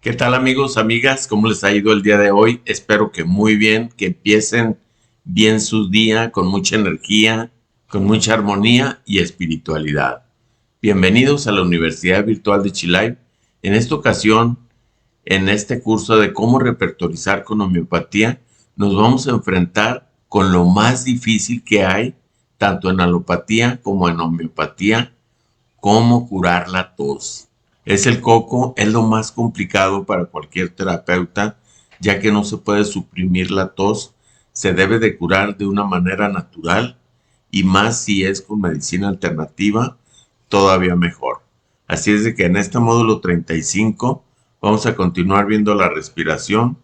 ¿Qué tal amigos, amigas? ¿Cómo les ha ido el día de hoy? Espero que muy bien, que empiecen bien su día con mucha energía, con mucha armonía y espiritualidad. Bienvenidos a la Universidad Virtual de Chilay. En esta ocasión, en este curso de cómo repertorizar con homeopatía, nos vamos a enfrentar con lo más difícil que hay, tanto en alopatía como en homeopatía, cómo curar la tos. Es el coco, es lo más complicado para cualquier terapeuta, ya que no se puede suprimir la tos, se debe de curar de una manera natural y más si es con medicina alternativa, todavía mejor. Así es de que en este módulo 35 vamos a continuar viendo la respiración,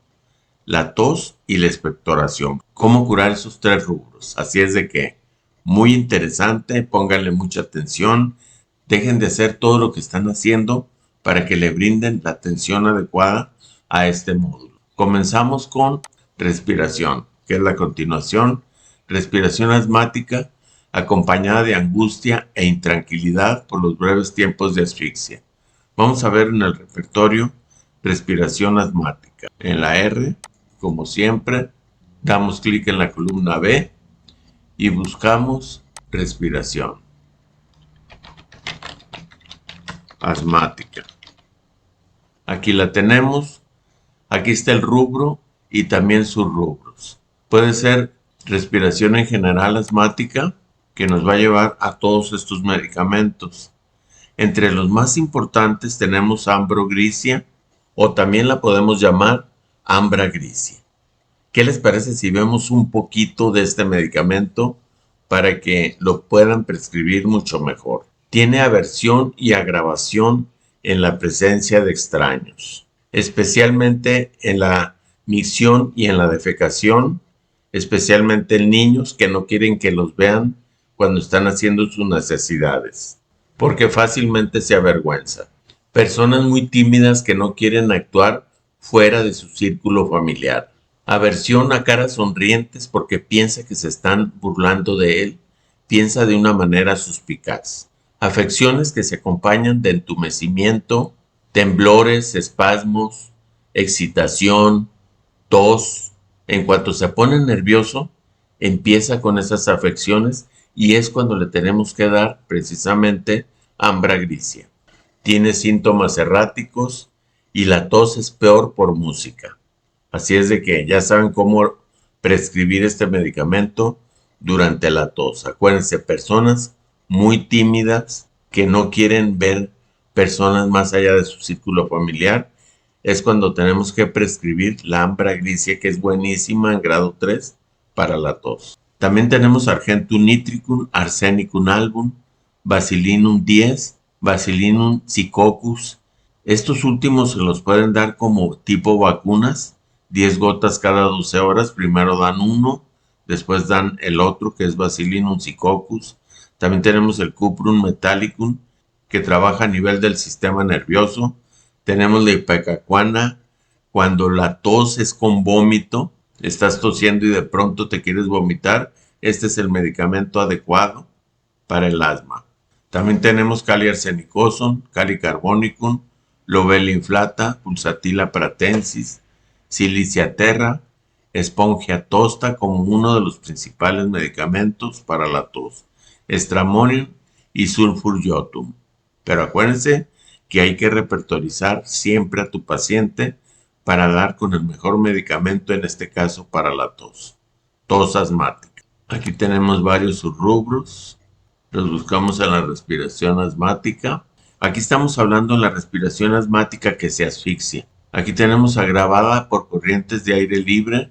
la tos y la expectoración. Cómo curar esos tres rubros. Así es de que muy interesante, pónganle mucha atención, dejen de hacer todo lo que están haciendo para que le brinden la atención adecuada a este módulo. Comenzamos con respiración, que es la continuación. Respiración asmática acompañada de angustia e intranquilidad por los breves tiempos de asfixia. Vamos a ver en el repertorio respiración asmática. En la R, como siempre, damos clic en la columna B y buscamos respiración asmática. Aquí la tenemos. Aquí está el rubro y también sus rubros. Puede ser respiración en general asmática, que nos va a llevar a todos estos medicamentos. Entre los más importantes tenemos ambrogricia, o también la podemos llamar ambragrisia. ¿Qué les parece si vemos un poquito de este medicamento para que lo puedan prescribir mucho mejor? Tiene aversión y agravación en la presencia de extraños, especialmente en la micción y en la defecación, especialmente en niños que no quieren que los vean cuando están haciendo sus necesidades, porque fácilmente se avergüenza. Personas muy tímidas que no quieren actuar fuera de su círculo familiar. Aversión a caras sonrientes porque piensa que se están burlando de él, piensa de una manera suspicaz. Afecciones que se acompañan de entumecimiento, temblores, espasmos, excitación, tos. En cuanto se pone nervioso, empieza con esas afecciones y es cuando le tenemos que dar precisamente ambragricia. Tiene síntomas erráticos y la tos es peor por música. Así es de que ya saben cómo prescribir este medicamento durante la tos. Acuérdense, personas muy tímidas que no quieren ver personas más allá de su círculo familiar, es cuando tenemos que prescribir la ambragricia, que es buenísima en grado 3 para la tos. También tenemos Argentum nitricum, Arsenicum album, Basilinum 10, Basilinum psicoccus. Estos últimos se los pueden dar como tipo vacunas, 10 gotas cada 12 horas. Primero dan uno, después dan el otro, que es Basilinum psicoccus. También tenemos el Cuprum metallicum, que trabaja a nivel del sistema nervioso. Tenemos la ipecacuana, cuando la tos es con vómito, estás tosiendo y de pronto te quieres vomitar, este es el medicamento adecuado para el asma. También tenemos Kali arsenicosum, Kali carbonicum, Lobelia inflata, Pulsatilla pratensis, Silicia terra, Spongia tosta como uno de los principales medicamentos para la tos, Stramonium y Sulfur iotum. Pero acuérdense que hay que repertorizar siempre a tu paciente para dar con el mejor medicamento, en este caso para la tos asmática. Aquí tenemos varios subrubros, los buscamos en la respiración asmática. Aquí estamos hablando de la respiración asmática que se asfixia. Aquí tenemos agravada por corrientes de aire libre,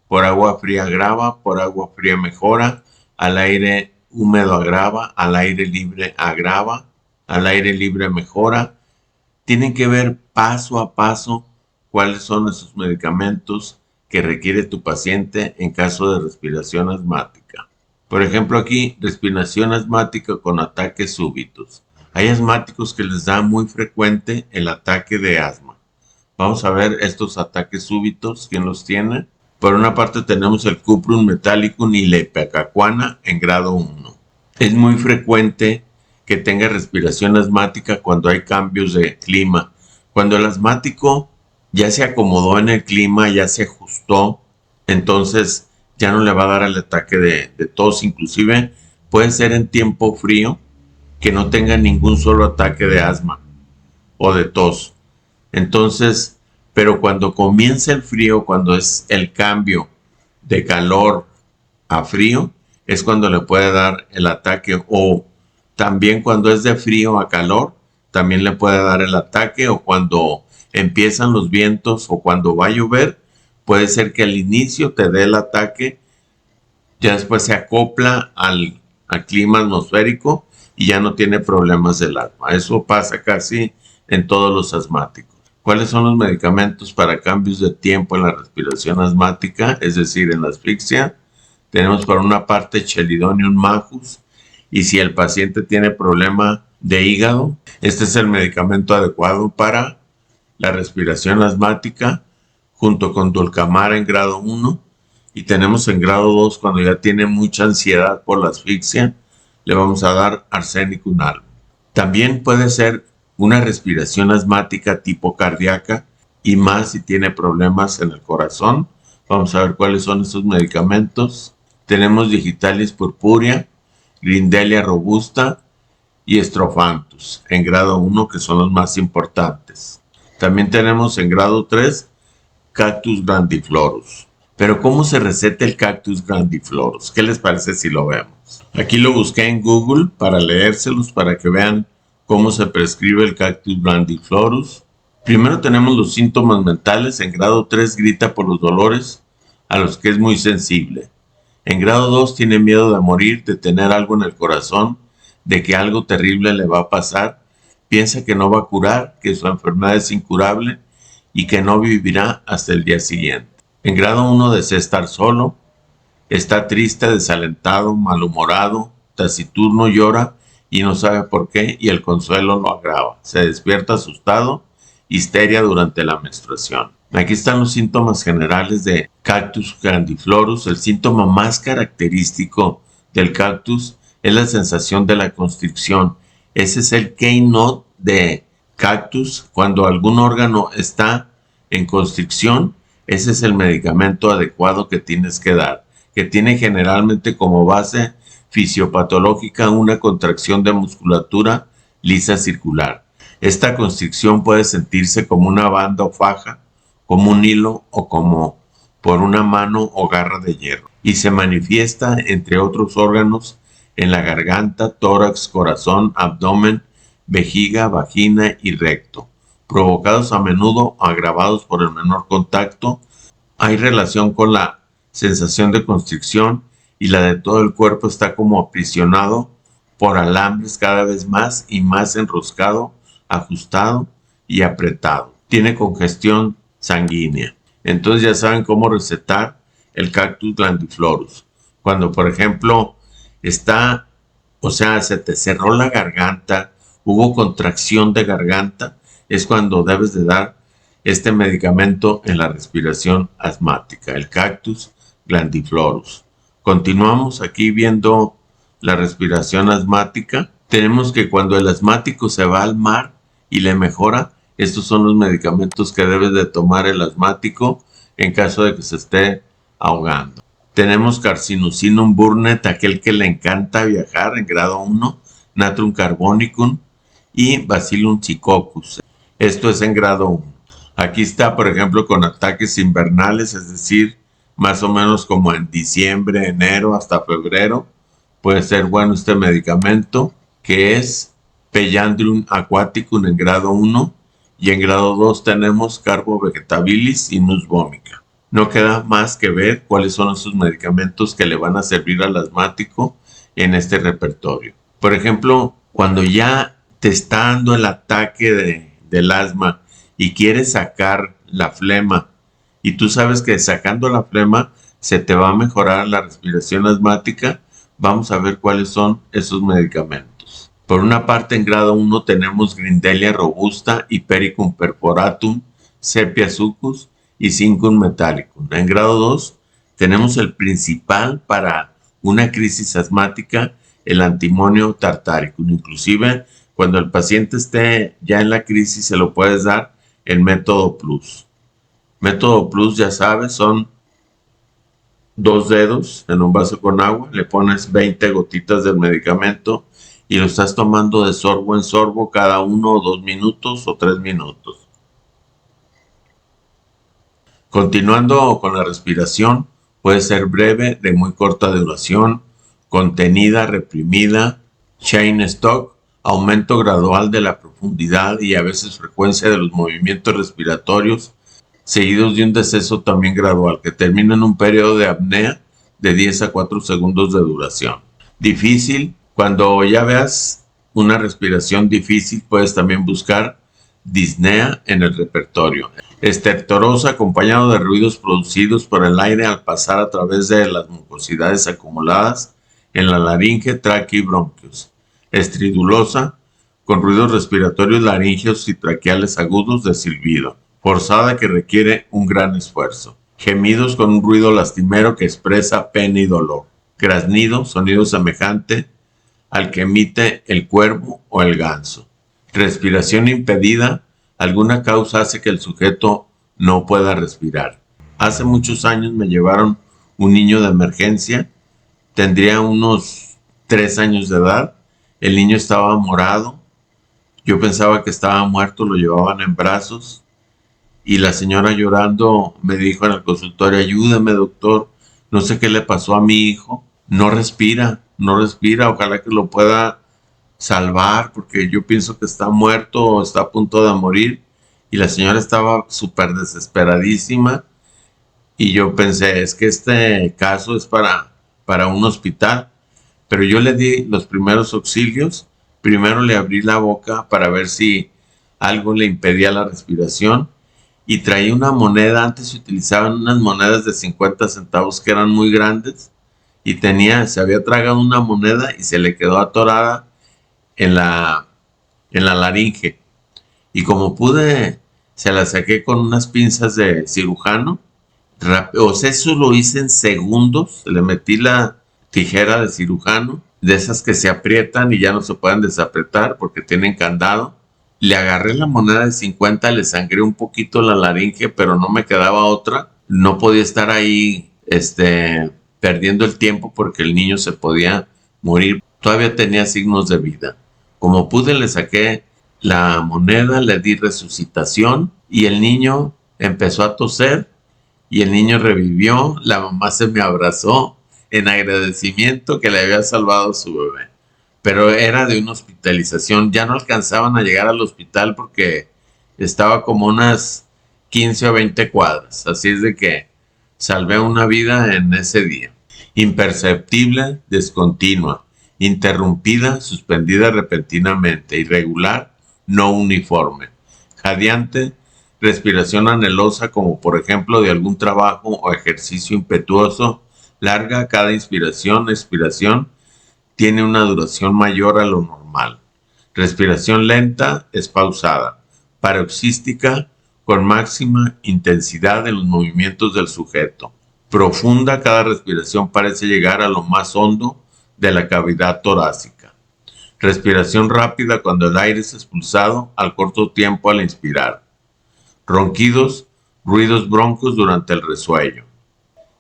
por agua fría agrava, por agua fría mejora, al aire húmedo agrava, al aire libre agrava, al aire libre mejora. Tienen que ver paso a paso cuáles son esos medicamentos que requiere tu paciente en caso de respiración asmática. Por ejemplo, aquí, respiración asmática con ataques súbitos. Hay asmáticos que les da muy frecuente el ataque de asma. Vamos a ver estos ataques súbitos, ¿quién los tiene? Por una parte tenemos el Cuprum metallicum y la ipecacuana en grado 1. Es muy frecuente que tenga respiración asmática cuando hay cambios de clima. Cuando el asmático ya se acomodó en el clima, ya se ajustó, entonces ya no le va a dar el ataque de tos. Inclusive puede ser en tiempo frío que no tenga ningún solo ataque de asma o de tos. Entonces, pero cuando comienza el frío, cuando es el cambio de calor a frío, es cuando le puede dar el ataque. O también cuando es de frío a calor, también le puede dar el ataque. O cuando empiezan los vientos o cuando va a llover, puede ser que al inicio te dé el ataque, ya después se acopla al clima atmosférico y ya no tiene problemas del asma. Eso pasa casi en todos los asmáticos. ¿Cuáles son los medicamentos para cambios de tiempo en la respiración asmática, es decir, en la asfixia? Tenemos por una parte Chelidonium majus, y si el paciente tiene problema de hígado, este es el medicamento adecuado para la respiración asmática, junto con Dulcamara en grado 1, y tenemos en grado 2 cuando ya tiene mucha ansiedad por la asfixia, le vamos a dar Arsenicum albo. También puede ser una respiración asmática tipo cardíaca, y más si tiene problemas en el corazón. Vamos a ver cuáles son esos medicamentos. Tenemos Digitalis purpurea, Grindelia robusta y Strophanthus en grado 1, que son los más importantes. También tenemos en grado 3 Cactus grandiflorus. Pero ¿cómo se receta el Cactus grandiflorus? ¿Qué les parece si lo vemos? Aquí lo busqué en Google para leérselos, para que vean cómo se prescribe el Cactus grandiflorus. Primero tenemos los síntomas mentales. En grado 3 grita por los dolores a los que es muy sensible. En grado 2 tiene miedo de morir, de tener algo en el corazón, de que algo terrible le va a pasar. Piensa que no va a curar, que su enfermedad es incurable y que no vivirá hasta el día siguiente. En grado 1 desea estar solo, está triste, desalentado, malhumorado, taciturno, llora y no sabe por qué, y el consuelo lo agrava. Se despierta asustado, histeria durante la menstruación. Aquí están los síntomas generales de Cactus grandiflorus. El síntoma más característico del cactus es la sensación de la constricción. Ese es el keynote de cactus. Cuando algún órgano está en constricción, ese es el medicamento adecuado que tienes que dar, que tiene generalmente como base fisiopatológica una contracción de musculatura lisa circular. Esta constricción puede sentirse como una banda o faja, como un hilo o como por una mano o garra de hierro, y se manifiesta, entre otros órganos, en la garganta, tórax, corazón, abdomen, vejiga, vagina y recto, provocados a menudo o agravados por el menor contacto. Hay relación con la sensación de constricción, y la de todo el cuerpo está como aprisionado por alambres, cada vez más y más enroscado, ajustado y apretado. Tiene congestión sanguínea. Entonces ya saben cómo recetar el Cactus grandiflorus. Cuando, por ejemplo, está, o sea, se te cerró la garganta, hubo contracción de garganta, es cuando debes de dar este medicamento en la respiración asmática, el Cactus grandiflorus. Continuamos aquí viendo la respiración asmática. Tenemos que cuando el asmático se va al mar y le mejora, estos son los medicamentos que debe de tomar el asmático en caso de que se esté ahogando. Tenemos Carcinusinum burnet, aquel que le encanta viajar, en grado 1, Natrum carbonicum y Bacillus psicoccus. Esto es en grado 1. Aquí está, por ejemplo, con ataques invernales, es decir, más o menos como en diciembre, enero hasta febrero. Puede ser bueno este medicamento, que es Pellandrium aquaticum en grado 1, y en grado 2 tenemos Carbo vegetabilis y Nus vomica. No queda más que ver cuáles son esos medicamentos que le van a servir al asmático en este repertorio. Por ejemplo, cuando ya te está dando el ataque del asma y quieres sacar la flema, y tú sabes que sacando la flema se te va a mejorar la respiración asmática, vamos a ver cuáles son esos medicamentos. Por una parte, en grado 1 tenemos Grindelia robusta, Hypericum perforatum, Sepia succus y Zincum metallicum. En grado 2 tenemos el principal para una crisis asmática, el Antimonio tartaricum. Inclusive, cuando el paciente esté ya en la crisis, se lo puedes dar el método plus. Método Plus, ya sabes, son 2 dedos en un vaso con agua, le pones 20 gotitas del medicamento y lo estás tomando de sorbo en sorbo cada 1 o 2 minutos o 3 minutos. Continuando con la respiración, puede ser breve, de muy corta duración, contenida, reprimida, chain stop, aumento gradual de la profundidad y a veces frecuencia de los movimientos respiratorios, seguidos de un deceso también gradual, que termina en un periodo de apnea de 10 a 4 segundos de duración. Difícil, cuando ya veas una respiración difícil, puedes también buscar disnea en el repertorio. Estertorosa, acompañado de ruidos producidos por el aire al pasar a través de las mucosidades acumuladas en la laringe, tráquea y bronquios. Estridulosa, con ruidos respiratorios laringeos y traqueales agudos de silbido. Forzada, que requiere un gran esfuerzo. Gemidos con un ruido lastimero que expresa pena y dolor. Graznido, sonido semejante al que emite el cuervo o el ganso. Respiración impedida, alguna causa hace que el sujeto no pueda respirar. Hace muchos años me llevaron un niño de emergencia, tendría unos 3 años de edad, el niño estaba morado, yo pensaba que estaba muerto, lo llevaban en brazos y la señora llorando me dijo en el consultorio: ayúdame, doctor, no sé qué le pasó a mi hijo, no respira, ojalá que lo pueda salvar porque yo pienso que está muerto o está a punto de morir. Y la señora estaba súper desesperadísima y yo pensé, es que este caso es para un hospital. Pero yo le di los primeros auxilios. Primero le abrí la boca para ver si algo le impedía la respiración y traía una moneda. Antes se utilizaban unas monedas de 50 centavos que eran muy grandes y se había tragado una moneda y se le quedó atorada en la laringe. Y como pude, se la saqué con unas pinzas de cirujano. O sea, eso lo hice en segundos. Le metí la tijera de cirujano, de esas que se aprietan y ya no se pueden desapretar porque tienen candado. Le agarré la moneda de 50, le sangré un poquito la laringe, pero no me quedaba otra. No podía estar ahí perdiendo el tiempo porque el niño se podía morir. Todavía tenía signos de vida. Como pude, le saqué la moneda, le di resucitación y el niño empezó a toser y el niño revivió. La mamá se me abrazó en agradecimiento que le había salvado a su bebé. Pero era de una hospitalización. Ya no alcanzaban a llegar al hospital porque estaba como unas 15 o 20 cuadras. Así es de que salvé una vida en ese día. Imperceptible, descontinua, interrumpida, suspendida repentinamente, irregular, no uniforme, jadeante, respiración anhelosa como por ejemplo de algún trabajo o ejercicio impetuoso, larga, cada inspiración, expiración tiene una duración mayor a lo normal. Respiración lenta, es pausada, paroxística, con máxima intensidad en los movimientos del sujeto. Profunda, cada respiración parece llegar a lo más hondo de la cavidad torácica. Respiración rápida cuando el aire es expulsado al corto tiempo al inspirar. Ronquidos, ruidos broncos durante el resuello.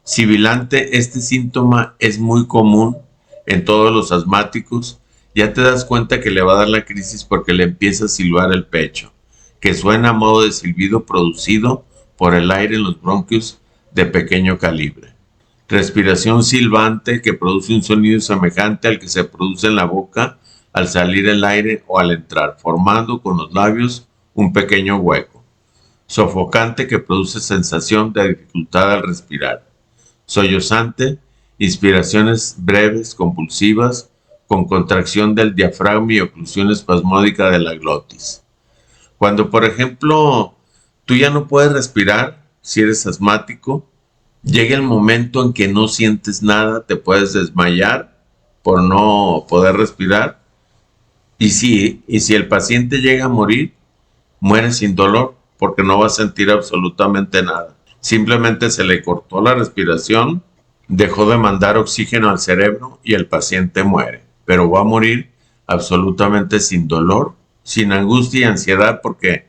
Sibilante, este síntoma es muy común en todos los asmáticos. Ya te das cuenta que le va a dar la crisis porque le empieza a silbar el pecho, que suena a modo de silbido producido por el aire en los bronquios de pequeño calibre. Respiración silbante, que produce un sonido semejante al que se produce en la boca al salir el aire o al entrar, formando con los labios un pequeño hueco. Sofocante, que produce sensación de dificultad al respirar. Sollozante, inspiraciones breves, compulsivas, con contracción del diafragma y oclusión espasmódica de la glotis. Cuando, por ejemplo, tú ya no puedes respirar, si eres asmático, llega el momento en que no sientes nada, te puedes desmayar por no poder respirar. Y si el paciente llega a morir, muere sin dolor porque no va a sentir absolutamente nada. Simplemente se le cortó la respiración, dejó de mandar oxígeno al cerebro y el paciente muere. Pero va a morir absolutamente sin dolor, sin angustia y ansiedad porque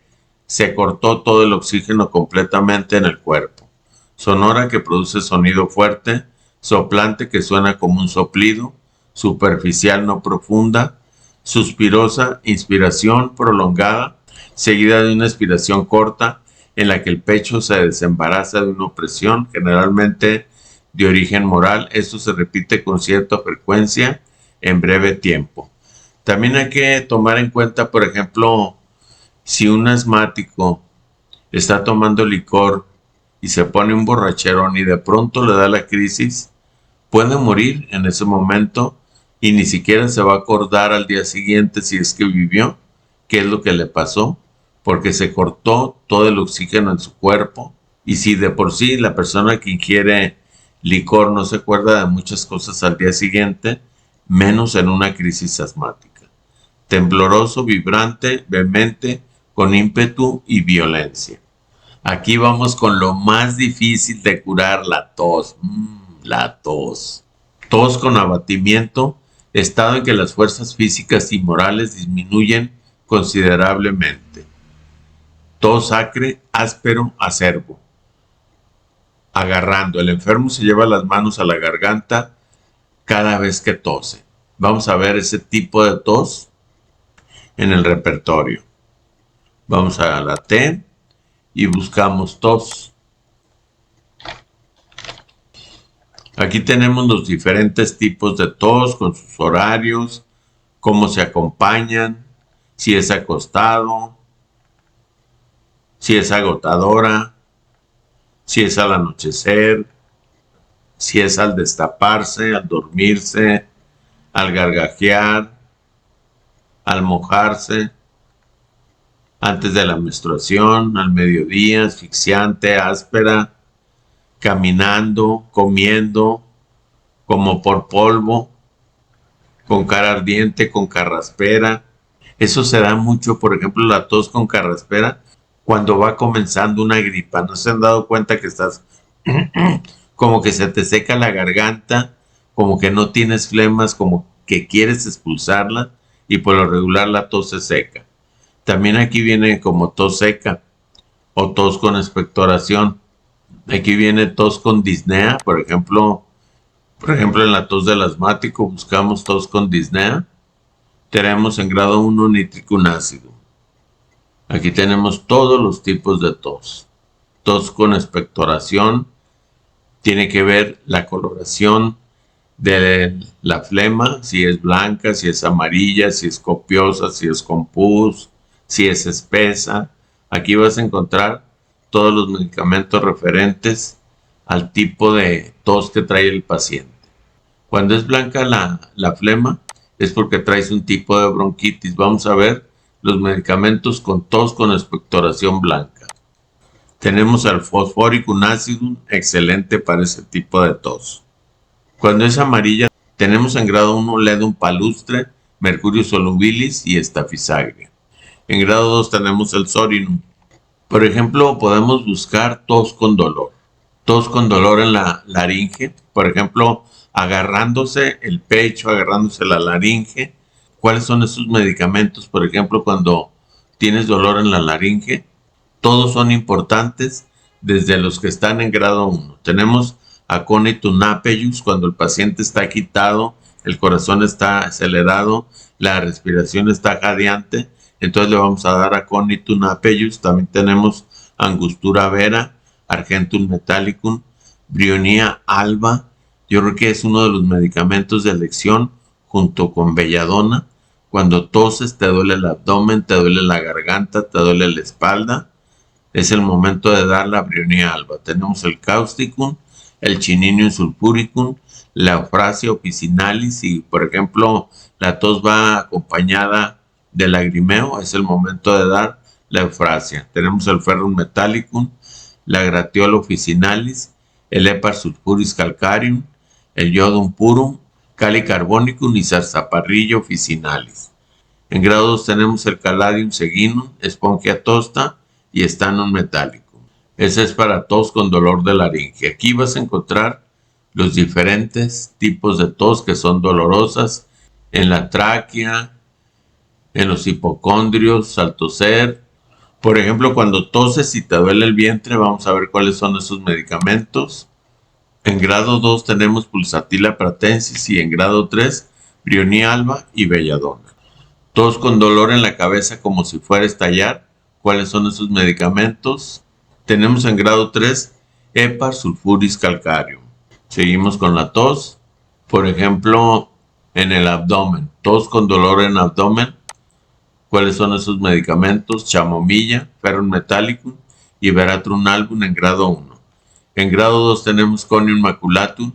se cortó todo el oxígeno completamente en el cuerpo. Sonora, que produce sonido fuerte. Soplante, que suena como un soplido. Superficial, no profunda. Suspirosa, inspiración prolongada, seguida de una expiración corta en la que el pecho se desembaraza de una opresión, generalmente de origen moral. Esto se repite con cierta frecuencia en breve tiempo. También hay que tomar en cuenta, por ejemplo, si un asmático está tomando licor y se pone un borracherón y de pronto le da la crisis, puede morir en ese momento y ni siquiera se va a acordar al día siguiente, si es que vivió, qué es lo que le pasó, porque se cortó todo el oxígeno en su cuerpo. Y si de por sí la persona que ingiere licor no se acuerda de muchas cosas al día siguiente, menos en una crisis asmática. Tembloroso, vibrante, vehemente, con ímpetu y violencia. Aquí vamos con lo más difícil de curar: la tos. La tos. Tos con abatimiento, estado en que las fuerzas físicas y morales disminuyen considerablemente. Tos acre, áspero, acerbo. Agarrando. El enfermo se lleva las manos a la garganta cada vez que tose. Vamos a ver ese tipo de tos en el repertorio. Vamos a la T y buscamos tos. Aquí tenemos los diferentes tipos de tos con sus horarios, cómo se acompañan, si es acostado, si es agotadora, si es al anochecer, si es al destaparse, al dormirse, al gargajear, al mojarse, antes de la menstruación, al mediodía, asfixiante, áspera, caminando, comiendo, como por polvo, con cara ardiente, con carraspera. Eso se da mucho, por ejemplo, la tos con carraspera, cuando va comenzando una gripa. ¿No se han dado cuenta que estás como que se te seca la garganta, como que no tienes flemas, como que quieres expulsarla, y por lo regular la tos se seca? También aquí viene como tos seca o tos con expectoración. Aquí viene tos con disnea, por ejemplo, en la tos del asmático buscamos tos con disnea. Tenemos en grado 1 nítrico ácido. Aquí tenemos todos los tipos de tos. Tos con expectoración tiene que ver la coloración de la flema, si es blanca, si es amarilla, si es copiosa, si es con pus, si es espesa. Aquí vas a encontrar todos los medicamentos referentes al tipo de tos que trae el paciente. Cuando es blanca la flema es porque traes un tipo de bronquitis. Vamos a ver los medicamentos con tos con expectoración blanca. Tenemos al Fosforicum acidum, excelente para ese tipo de tos. Cuando es amarilla, tenemos en grado 1 Ledum palustre, Mercurio solubilis y Staphysagra. En grado 2 tenemos el Sorinum. Por ejemplo, podemos buscar tos con dolor. Tos con dolor en la laringe, por ejemplo, agarrándose el pecho, agarrándose la laringe. ¿Cuáles son esos medicamentos? Por ejemplo, cuando tienes dolor en la laringe, todos son importantes, desde los que están en grado 1. Tenemos Aconitum napellus, cuando el paciente está agitado, el corazón está acelerado, la respiración está jadeante, entonces le vamos a dar Aconitum napellus. También tenemos Angostura vera, Argentum metallicum, Brionia alba. Yo creo que es uno de los medicamentos de elección junto con belladona. Cuando toses, te duele el abdomen, te duele la garganta, te duele la espalda, es el momento de dar la Brionia alba. Tenemos el Causticum, el Chininium sulfuricum, la Euphrassia officinalis. Y por ejemplo la tos va acompañada de lagrimeo, es el momento de dar la Euphrassia. Tenemos el Ferrum metallicum, la Gratiola officinalis, el Hepar sulfuris calcareum, el Iodum purum, Kali carbonicum y Sarsaparilla officinalis. En grado 2 tenemos el Caladium seguinum, Spongia tosta y Stannum metallicum. Ese es para tos con dolor de laringe. Aquí vas a encontrar los diferentes tipos de tos que son dolorosas en la tráquea, en los hipocondrios, al toser, Por ejemplo, cuando toses y te duele el vientre, vamos a ver cuáles son esos medicamentos. En grado 2 tenemos pulsatila pratensis y en grado 3 Brioni alba y belladona. Tos con dolor en la cabeza como si fuera a estallar. ¿Cuáles son esos medicamentos? Tenemos en grado 3 Hepar sulfuris calcareum. Seguimos con la tos. Por ejemplo, en el abdomen. Tos con dolor en abdomen. ¿Cuáles son esos medicamentos? Chamomilla, ferrum metallicum y veratrum album en grado 1. En grado 2 tenemos Conium maculatum,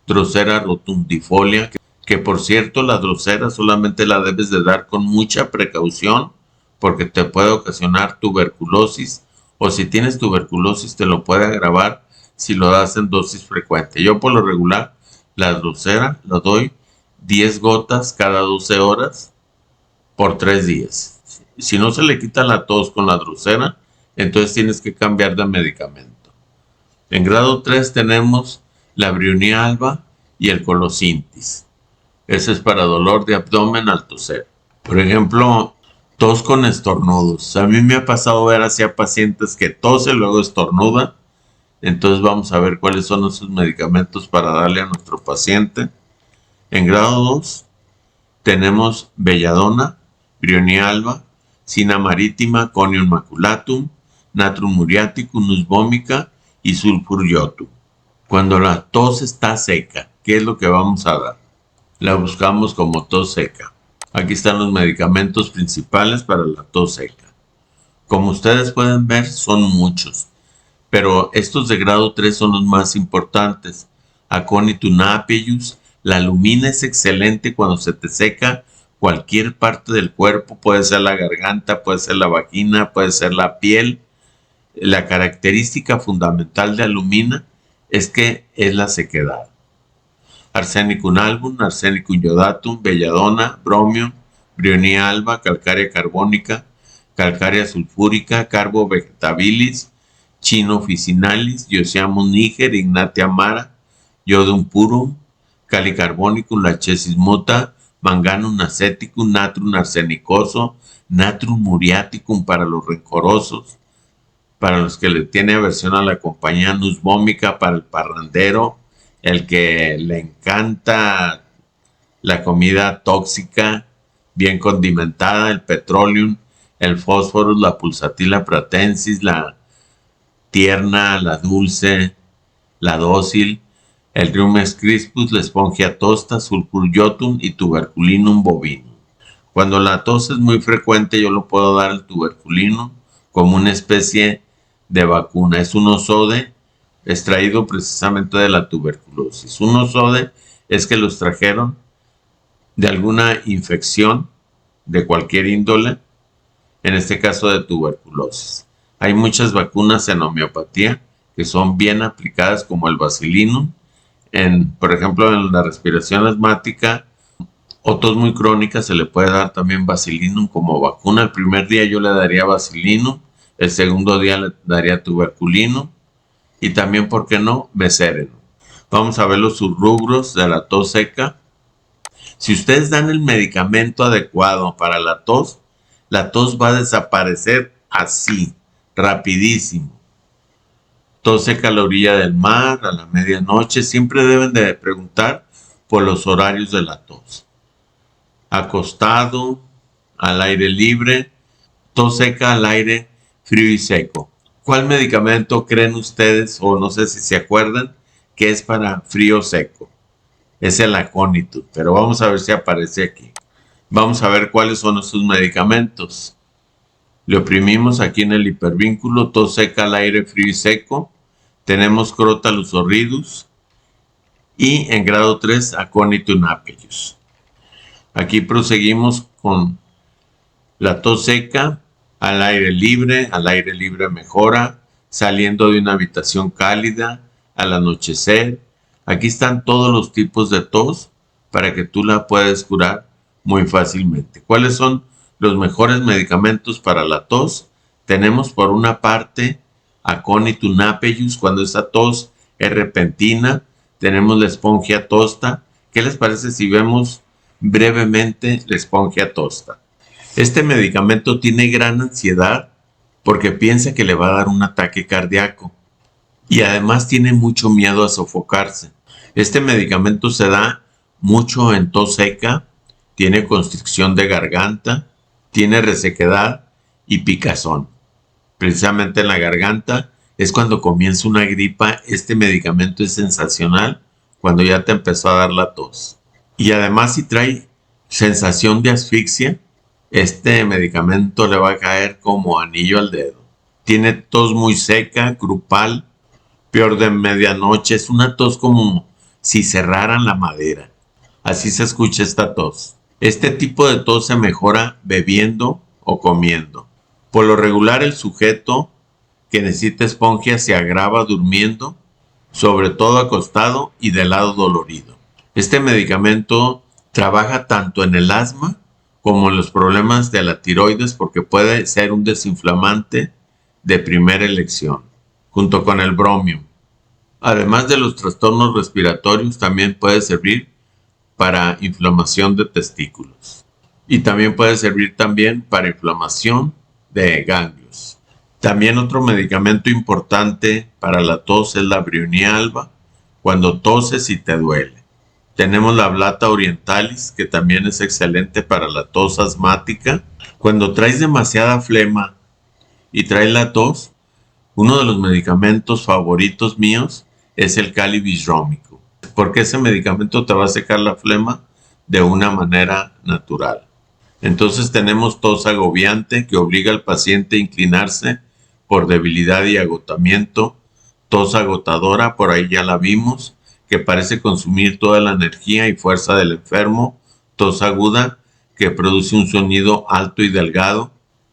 Drosera rotundifolia, que por cierto la drosera solamente la debes de dar con mucha precaución porque te puede ocasionar tuberculosis o si tienes tuberculosis te lo puede agravar si lo das en dosis frecuente. Yo por lo regular la drosera la doy 10 gotas cada 12 horas por 3 días. Si no se le quita la tos con la drosera, entonces tienes que cambiar de medicamento. En grado 3 tenemos la Brioni alba y el colosintis. Ese es para dolor de abdomen al toser. Por ejemplo, tos con estornudos. A mí me ha pasado ver hacia pacientes que tose luego estornuda. Entonces vamos a ver cuáles son esos medicamentos para darle a nuestro paciente. En grado 2 tenemos belladona, Brioni alba, Sina marítima, Conium maculatum, Natrum muriaticum, Nus vomica y Sulfur iotum. Cuando la tos está seca, ¿qué es lo que vamos a dar? La buscamos como tos seca. Aquí están los medicamentos principales para la tos seca. Como ustedes pueden ver, son muchos, pero estos de grado 3 son los más importantes. Aconitum apius, la lumina es excelente cuando se te seca cualquier parte del cuerpo, puede ser la garganta, puede ser la vagina, puede ser la piel. La característica fundamental de alumina es que es la sequedad. Arsenicum album, Arsenicum iodatum, belladona, bromium, Brioni alba, calcárea carbónica, calcárea sulfúrica, carbo vegetabilis, chino officinalis, Ioseamus niger, ignatia amara, iodum purum, calicarbonicum, lachesis muta, manganum aceticum, natrum arsenicoso, natrum muriaticum para los rencorosos, para los que le tiene aversión a la compañía, Nus vomica para el parrandero, el que le encanta la comida tóxica, bien condimentada, el petroleum, el fósforo, la pulsatila pratensis, la tierna, la dulce, la dócil, el Rheumys crispus, la espongia tosta, Sulfur iotum y Tuberculinum bovinum. Cuando la tos es muy frecuente, yo lo puedo dar al tuberculinum como una especie de vacuna. Es un osode extraído precisamente de la tuberculosis. Un osode es que los trajeron de alguna infección de cualquier índole, en este caso de tuberculosis. Hay muchas vacunas en homeopatía que son bien aplicadas como el Basilinum, por ejemplo en la respiración asmática o tos muy crónica se le puede dar también Basilinum como vacuna. El primer día yo le daría Basilinum, el segundo día le daría Tuberculinum y también, ¿por qué no?, Mesereno. Vamos a ver los subrubros de la tos seca. Si ustedes dan el medicamento adecuado para la tos va a desaparecer así, rapidísimo. Tos seca a la orilla del mar, a la medianoche. Siempre deben de preguntar por los horarios de la tos. Acostado, al aire libre, tos seca al aire frío y seco. ¿Cuál medicamento creen ustedes, o no sé si se acuerdan, que es para frío seco? Es el Aconitum, pero vamos a ver si aparece aquí. Vamos a ver cuáles son esos medicamentos. Le oprimimos aquí en el hipervínculo, tos seca al aire frío y seco. Tenemos Crotalus horridus y en grado 3 Aconitum apius. Aquí proseguimos con la tos seca al aire libre mejora, saliendo de una habitación cálida, al anochecer. Aquí están todos los tipos de tos para que tú la puedas curar muy fácilmente. ¿Cuáles son los mejores medicamentos para la tos? Tenemos por una parte Aconitum apius, cuando esa tos es repentina. Tenemos la espongia tosta. ¿Qué les parece si vemos brevemente la espongia tosta? Este medicamento tiene gran ansiedad porque piensa que le va a dar un ataque cardíaco y además tiene mucho miedo a sofocarse. Este medicamento se da mucho en tos seca, tiene constricción de garganta, tiene resequedad y picazón. Precisamente en la garganta es cuando comienza una gripa. Este medicamento es sensacional cuando ya te empezó a dar la tos. Y además si trae sensación de asfixia, este medicamento le va a caer como anillo al dedo. Tiene tos muy seca, grupal, peor de medianoche. Es una tos como si cerraran la madera. Así se escucha esta tos. Este tipo de tos se mejora bebiendo o comiendo. Por lo regular el sujeto que necesita esponja se agrava durmiendo, sobre todo acostado y de lado dolorido. Este medicamento trabaja tanto en el asma como en los problemas de la tiroides porque puede ser un desinflamante de primera elección, junto con el bromium. Además de los trastornos respiratorios, también puede servir para inflamación de testículos. Y también puede servir también para inflamación de ganglios. También otro medicamento importante para la tos es la Brionía alba, cuando toses y te duele. Tenemos la Ablata orientalis, que también es excelente para la tos asmática. Cuando traes demasiada flema y traes la tos, uno de los medicamentos favoritos míos es el Cálibis rómico, porque ese medicamento te va a secar la flema de una manera natural. Entonces tenemos tos agobiante que obliga al paciente a inclinarse por debilidad y agotamiento, tos agotadora, por ahí ya la vimos, que parece consumir toda la energía y fuerza del enfermo, tos aguda, que produce un sonido alto y delgado,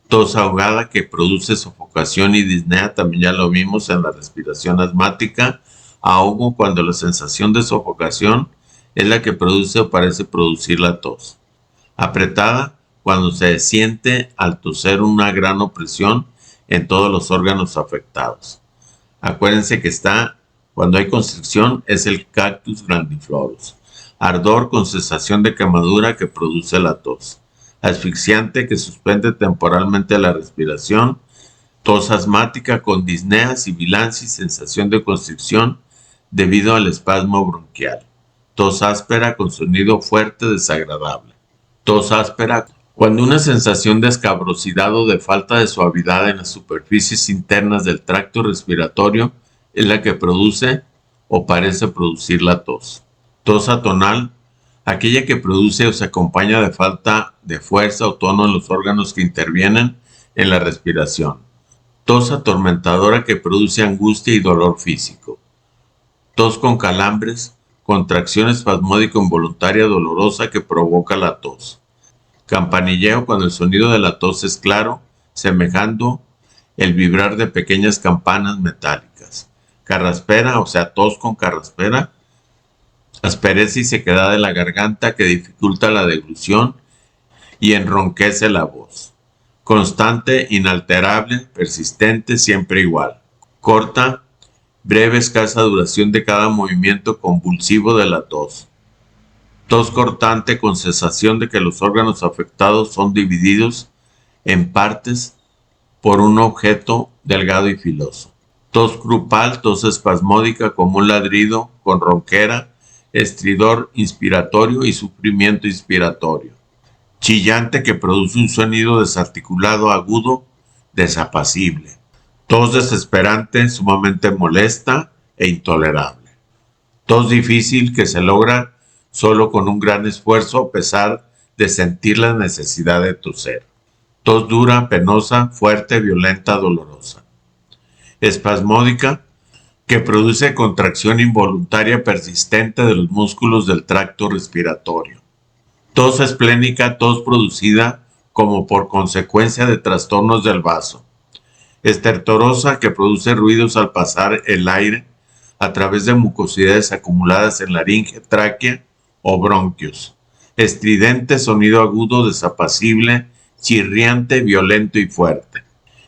tos ahogada, que produce sofocación y disnea, también ya lo vimos en la respiración asmática, ahogo cuando la sensación de sofocación es la que produce o parece producir la tos, apretada cuando se siente al toser una gran opresión en todos los órganos afectados. Acuérdense que cuando hay constricción, es el cactus grandiflorus. Ardor con sensación de quemadura que produce la tos. Asfixiante que suspende temporalmente la respiración. Tos asmática con disnea, sibilancia y sensación de constricción debido al espasmo bronquial. Tos áspera con sonido fuerte desagradable. Tos áspera cuando una sensación de escabrosidad o de falta de suavidad en las superficies internas del tracto respiratorio es la que produce o parece producir la tos. Tos atonal, aquella que produce o se acompaña de falta de fuerza o tono en los órganos que intervienen en la respiración. Tos atormentadora que produce angustia y dolor físico. Tos con calambres, contracción espasmódica involuntaria dolorosa que provoca la tos. Campanilleo cuando el sonido de la tos es claro, semejando el vibrar de pequeñas campanas metálicas. Carraspera, o sea, tos con carraspera, aspereza y sequedad de la garganta que dificulta la deglución y enronquece la voz. Constante, inalterable, persistente, siempre igual. Corta, breve, escasa duración de cada movimiento convulsivo de la tos. Tos cortante con sensación de que los órganos afectados son divididos en partes por un objeto delgado y filoso. Tos grupal, tos espasmódica como un ladrido con ronquera, estridor inspiratorio y sufrimiento inspiratorio. Chillante que produce un sonido desarticulado agudo, desapacible. Tos desesperante, sumamente molesta e intolerable. Tos difícil que se logra solo con un gran esfuerzo a pesar de sentir la necesidad de toser. Tos dura, penosa, fuerte, violenta, dolorosa. Espasmódica, que produce contracción involuntaria persistente de los músculos del tracto respiratorio. Tos esplénica, tos producida como por consecuencia de trastornos del vaso. Estertorosa, que produce ruidos al pasar el aire a través de mucosidades acumuladas en laringe, tráquea o bronquios. Estridente, sonido agudo, desapacible, chirriante, violento y fuerte.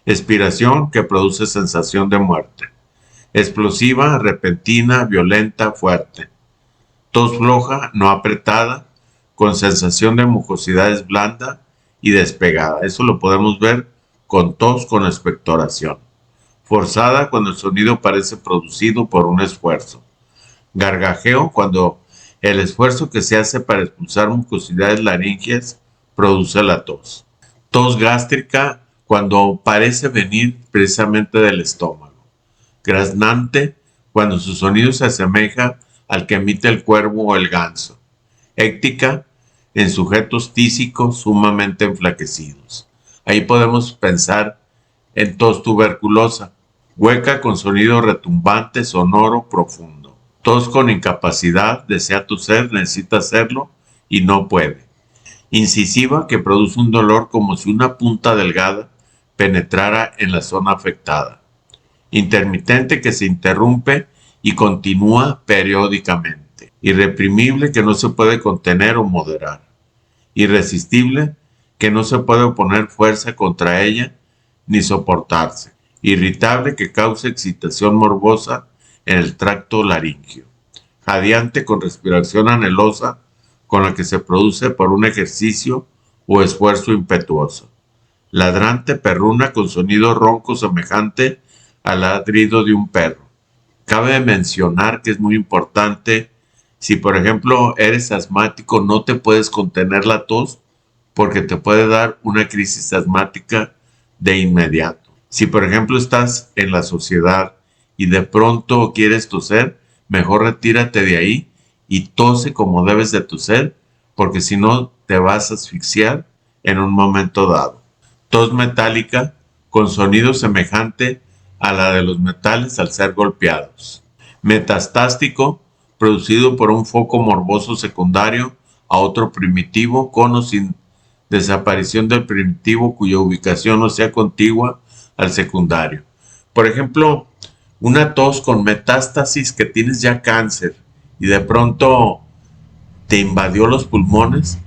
Expiración que produce sensación de muerte. Explosiva, repentina, violenta, fuerte. Tos floja, no apretada, con sensación de mucosidades blanda y despegada. Eso lo podemos ver con tos con expectoración. Forzada cuando el sonido parece producido por un esfuerzo. Gargajeo cuando el esfuerzo que se hace para expulsar mucosidades laringeas produce la tos. Tos gástrica cuando parece venir precisamente del estómago. Graznante cuando su sonido se asemeja al que emite el cuervo o el ganso. Éctica en sujetos tísicos sumamente enflaquecidos. Ahí podemos pensar en tos tuberculosa. Hueca con sonido retumbante, sonoro, profundo. Tos con incapacidad, desea toser, necesita hacerlo y no puede. Incisiva que produce un dolor como si una punta delgada penetrara en la zona afectada. Intermitente que se interrumpe y continúa periódicamente. Irreprimible que no se puede contener o moderar. Irresistible que no se puede oponer fuerza contra ella ni soportarse. Irritable que causa excitación morbosa en el tracto laríngeo. Jadeante con respiración anhelosa con la que se produce por un ejercicio o esfuerzo impetuoso. Ladrante perruna con sonido ronco semejante al ladrido de un perro. Cabe mencionar que es muy importante, si por ejemplo eres asmático, no te puedes contener la tos porque te puede dar una crisis asmática de inmediato. Si por ejemplo estás en la sociedad y de pronto quieres toser, mejor retírate de ahí y tose como debes de toser, porque si no te vas a asfixiar en un momento dado. Tos metálica con sonido semejante a la de los metales al ser golpeados. Metastástico, producido por un foco morboso secundario a otro primitivo, con o sin desaparición del primitivo cuya ubicación no sea contigua al secundario. Por ejemplo, una tos con metástasis que tienes ya cáncer y de pronto te invadió los pulmones.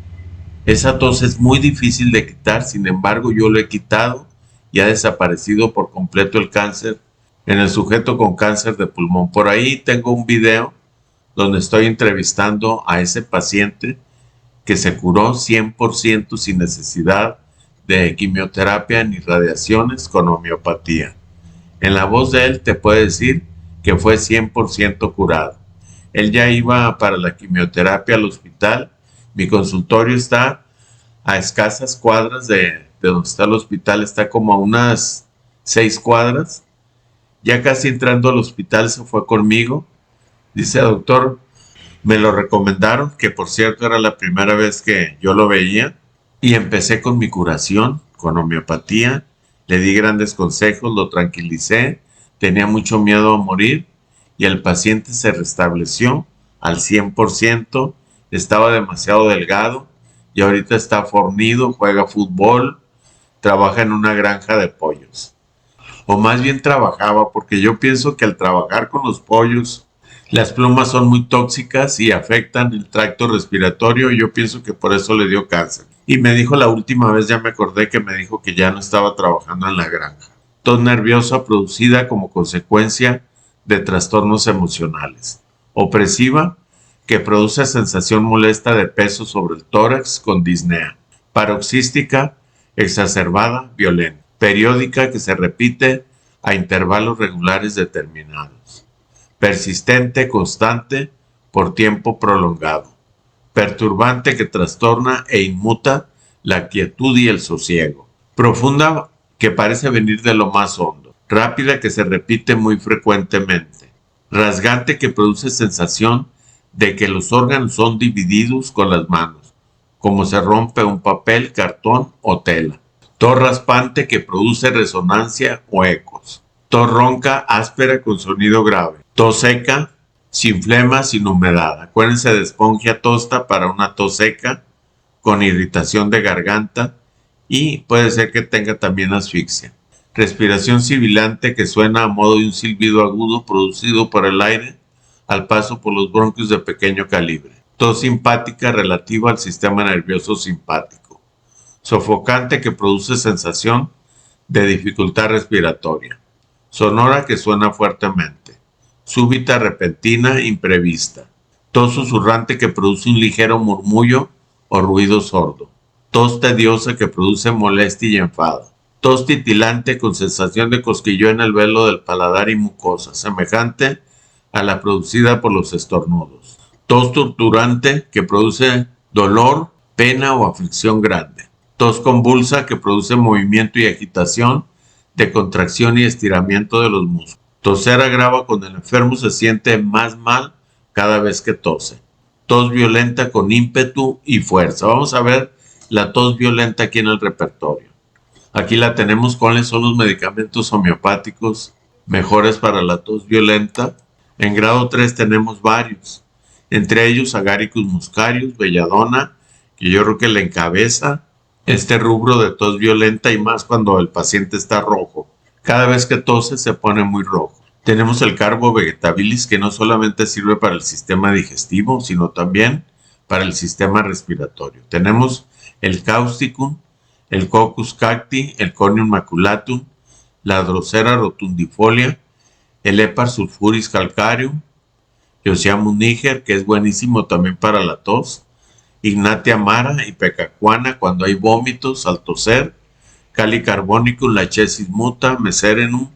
Esa tos es muy difícil de quitar, sin embargo yo lo he quitado y ha desaparecido por completo el cáncer en el sujeto con cáncer de pulmón. Por ahí tengo un video donde estoy entrevistando a ese paciente que se curó 100% sin necesidad de quimioterapia ni radiaciones con homeopatía. En la voz de él te puede decir que fue 100% curado. Él ya iba para la quimioterapia al hospital. Mi consultorio está a escasas cuadras de donde está el hospital, está como a unas 6 cuadras. Ya casi entrando al hospital se fue conmigo. Dice, doctor, me lo recomendaron, que por cierto era la primera vez que yo lo veía, y empecé con mi curación, con homeopatía. Le di grandes consejos, lo tranquilicé, tenía mucho miedo a morir y el paciente se restableció al 100%, estaba demasiado delgado y ahorita está fornido, juega fútbol, trabaja en una granja de pollos. O más bien trabajaba, porque yo pienso que al trabajar con los pollos, las plumas son muy tóxicas y afectan el tracto respiratorio y yo pienso que por eso le dio cáncer. Y me dijo la última vez, ya me acordé que me dijo que ya no estaba trabajando en la granja. Tos nerviosa producida como consecuencia de trastornos emocionales. Opresiva, que produce sensación molesta de peso sobre el tórax con disnea. Paroxística, exacerbada, violenta. Periódica, que se repite a intervalos regulares determinados. Persistente, constante, por tiempo prolongado. Perturbante, que trastorna e inmuta la quietud y el sosiego. Profunda, que parece venir de lo más hondo. Rápida, que se repite muy frecuentemente. Rasgante, que produce sensación de que los órganos son divididos con las manos, como se rompe un papel, cartón o tela. Tos raspante, que produce resonancia o ecos. Tos ronca, áspera con sonido grave. Tos seca, sin flema, sin humedad. Acuérdense de esponja tosta para una tos seca, con irritación de garganta y puede ser que tenga también asfixia. Respiración sibilante, que suena a modo de un silbido agudo producido por el aire al paso por los bronquios de pequeño calibre. Tos simpática relativa al sistema nervioso simpático. Sofocante, que produce sensación de dificultad respiratoria. Sonora, que suena fuertemente. Súbita, repentina, imprevista. Tos susurrante, que produce un ligero murmullo o ruido sordo. Tos tediosa, que produce molestia y enfado. Tos titilante con sensación de cosquilleo en el velo del paladar y mucosa, semejante a la producida por los estornudos. Tos torturante que produce dolor, pena o aflicción grande. Tos convulsa que produce movimiento y agitación de contracción y estiramiento de los músculos. Toser agrava cuando el enfermo se siente más mal cada vez que tose. Tos violenta con ímpetu y fuerza. Vamos a ver la tos violenta aquí en el repertorio. Aquí la tenemos. ¿Cuáles son los medicamentos homeopáticos mejores para la tos violenta? En grado 3 tenemos varios. Entre ellos Agaricus muscarius, belladona, que yo creo que le encabeza este rubro de tos violenta y más cuando el paciente está rojo. Cada vez que tose se pone muy rojo. Tenemos el Carbo vegetabilis, que no solamente sirve para el sistema digestivo, sino también para el sistema respiratorio. Tenemos el Causticum, el Coccus cacti, el Conium maculatum, la Drosera rotundifolia, el Hepar sulfuris calcareum, Geosiamus niger, que es buenísimo también para la tos, Ignatia amara y Pecacuana cuando hay vómitos al toser, Cali carbonicum, Lachesis muta, Meserenum,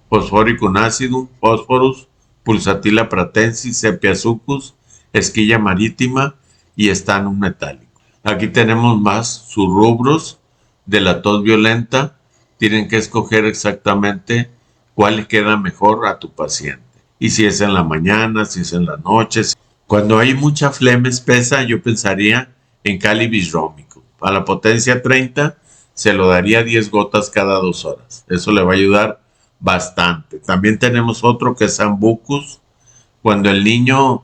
Phosphoricum acidum, Phosphorus, Pulsatilla pratensis, Sepia succus, Esquilla marítima y Stannum metálico. Aquí tenemos más subrubros de la tos violenta. Tienen que escoger exactamente cuál le queda mejor a tu paciente. Y si es en la mañana, si es en la noche. Cuando hay mucha flema espesa, yo pensaría en Cannabis rómicum. A la potencia 30 se lo daría 10 gotas cada 2 horas. Eso le va a ayudar bastante. También tenemos otro que es Sambucus. Cuando el niño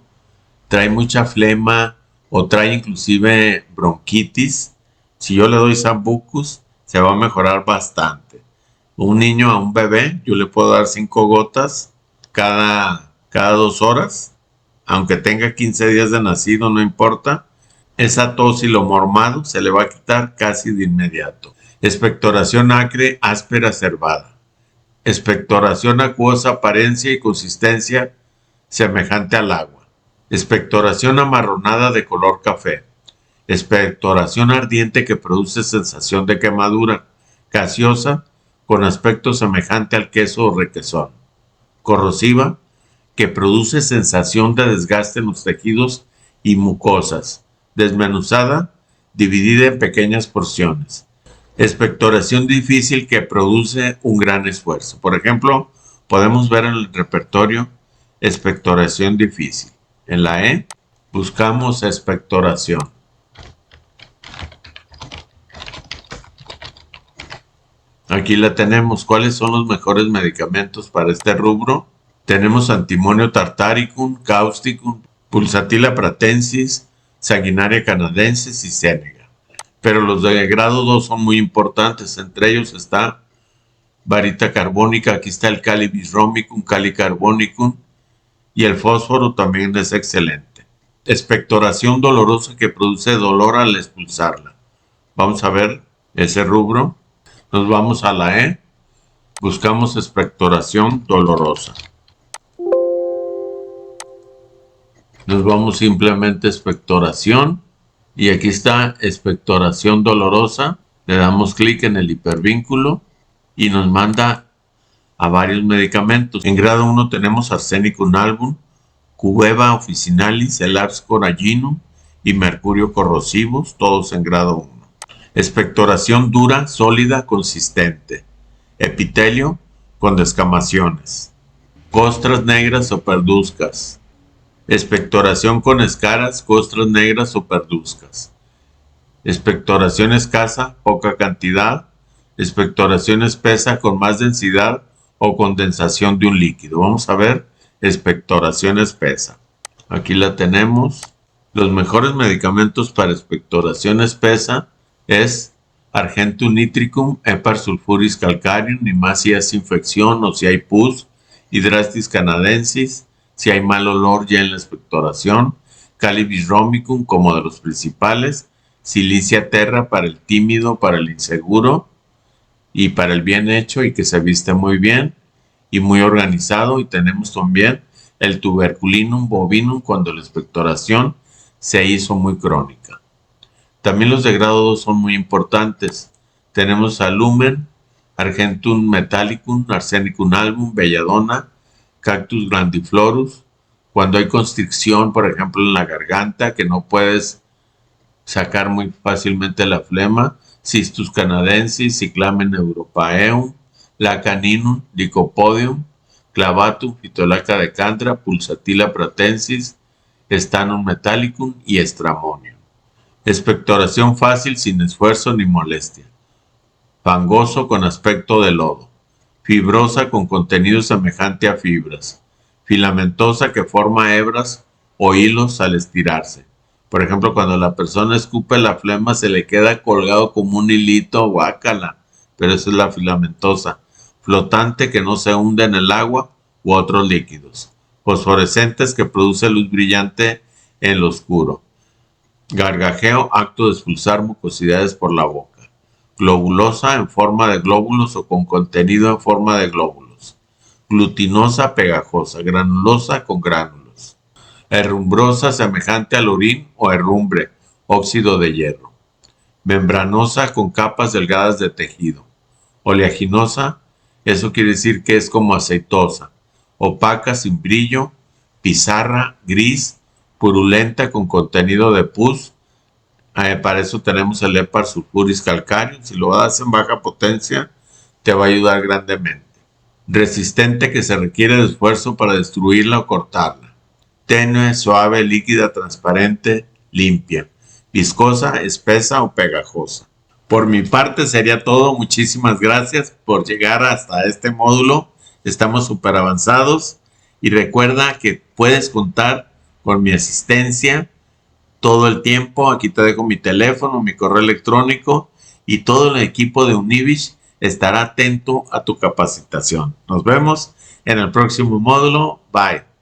trae mucha flema o trae inclusive bronquitis, si yo le doy Sambucus, se va a mejorar bastante. Un niño a un bebé, yo le puedo dar 5 gotas cada 2 horas, aunque tenga 15 días de nacido, no importa. Esa tos y lo mormado se le va a quitar casi de inmediato. Expectoración acre, áspera, cervada. Expectoración acuosa, apariencia y consistencia semejante al agua. Expectoración amarronada de color café. Expectoración ardiente que produce sensación de quemadura. Gaseosa con aspecto semejante al queso o requesón. Corrosiva que produce sensación de desgaste en los tejidos y mucosas. Desmenuzada, dividida en pequeñas porciones. Expectoración difícil que produce un gran esfuerzo. Por ejemplo, podemos ver en el repertorio expectoración difícil. En la E buscamos expectoración. Aquí la tenemos. ¿Cuáles son los mejores medicamentos para este rubro? Tenemos Antimonio tartaricum, Causticum, Pulsatilla pratensis, Sanguinaria canadensis y Sénega. Pero los de grado 2 son muy importantes. Entre ellos está Varita carbónica. Aquí está el Cannabis rómicum, Cali carbonicum. Y el fósforo también es excelente. Expectoración dolorosa que produce dolor al expulsarla. Vamos a ver ese rubro. Nos vamos a la E. Buscamos expectoración dolorosa. Nos vamos simplemente a expectoración. Y aquí está expectoración dolorosa. Le damos clic en el hipervínculo y nos manda a varios medicamentos. En grado 1 tenemos Arsenicum album, Cubeva officinalis, el Ars corallinum y Mercurio corrosivos, todos en grado 1. Expectoración dura, sólida, consistente. Epitelio con descamaciones. Costras negras o perduzcas. Expectoración con escaras, costras negras o perduzcas. Expectoración escasa, poca cantidad. Expectoración espesa con más densidad o condensación de un líquido. Vamos a ver expectoración espesa. Aquí la tenemos. Los mejores medicamentos para expectoración espesa es Argentum nitricum, Hepar sulfuris calcareum, y más si es infección o si hay pus, Hydrastis canadensis, si hay mal olor ya en la expectoración, Cannabis rómicum como de los principales, Silicia terra para el tímido, para el inseguro y para el bien hecho y que se viste muy bien y muy organizado. Y tenemos también el Tuberculinum bovinum cuando la expectoración se hizo muy crónica. También los de grado 2 son muy importantes. Tenemos a Lumen, Argentum metallicum, Arsenicum album, Belladonna, Cactus grandiflorus. Cuando hay constricción, por ejemplo, en la garganta, que no puedes sacar muy fácilmente la flema, Cistus canadensis, Cyclamen europaeum, Lacaninum, Lycopodium, Clavatum, Phytolacca decandra, Pulsatilla pratensis, Stannum metallicum y Stramonium. Expectoración fácil sin esfuerzo ni molestia. Fangoso con aspecto de lodo. Fibrosa con contenido semejante a fibras. Filamentosa que forma hebras o hilos al estirarse. Por ejemplo, cuando la persona escupe la flema se le queda colgado como un hilito, guácala, pero esa es la filamentosa. Flotante que no se hunde en el agua u otros líquidos. Fosforescentes que produce luz brillante en lo oscuro. Gargajeo, acto de expulsar mucosidades por la boca. Globulosa en forma de glóbulos o con contenido en forma de glóbulos. Glutinosa, pegajosa. Granulosa con gránulos. Herrumbrosa, semejante al orín o herrumbre, óxido de hierro. Membranosa con capas delgadas de tejido. Oleaginosa, eso quiere decir que es como aceitosa. Opaca, sin brillo. Pizarra, gris. Purulenta con contenido de pus. Para eso tenemos el Epar sulfuris calcareum. Si lo das en baja potencia, te va a ayudar grandemente. Resistente que se requiere de esfuerzo para destruirla o cortarla. Tenue, suave, líquida, transparente, limpia. Viscosa, espesa o pegajosa. Por mi parte sería todo. Muchísimas gracias por llegar hasta este módulo. Estamos súper avanzados. Y recuerda que puedes contar con mi asistencia todo el tiempo. Aquí te dejo mi teléfono, mi correo electrónico y todo el equipo de Univish estará atento a tu capacitación. Nos vemos en el próximo módulo. Bye.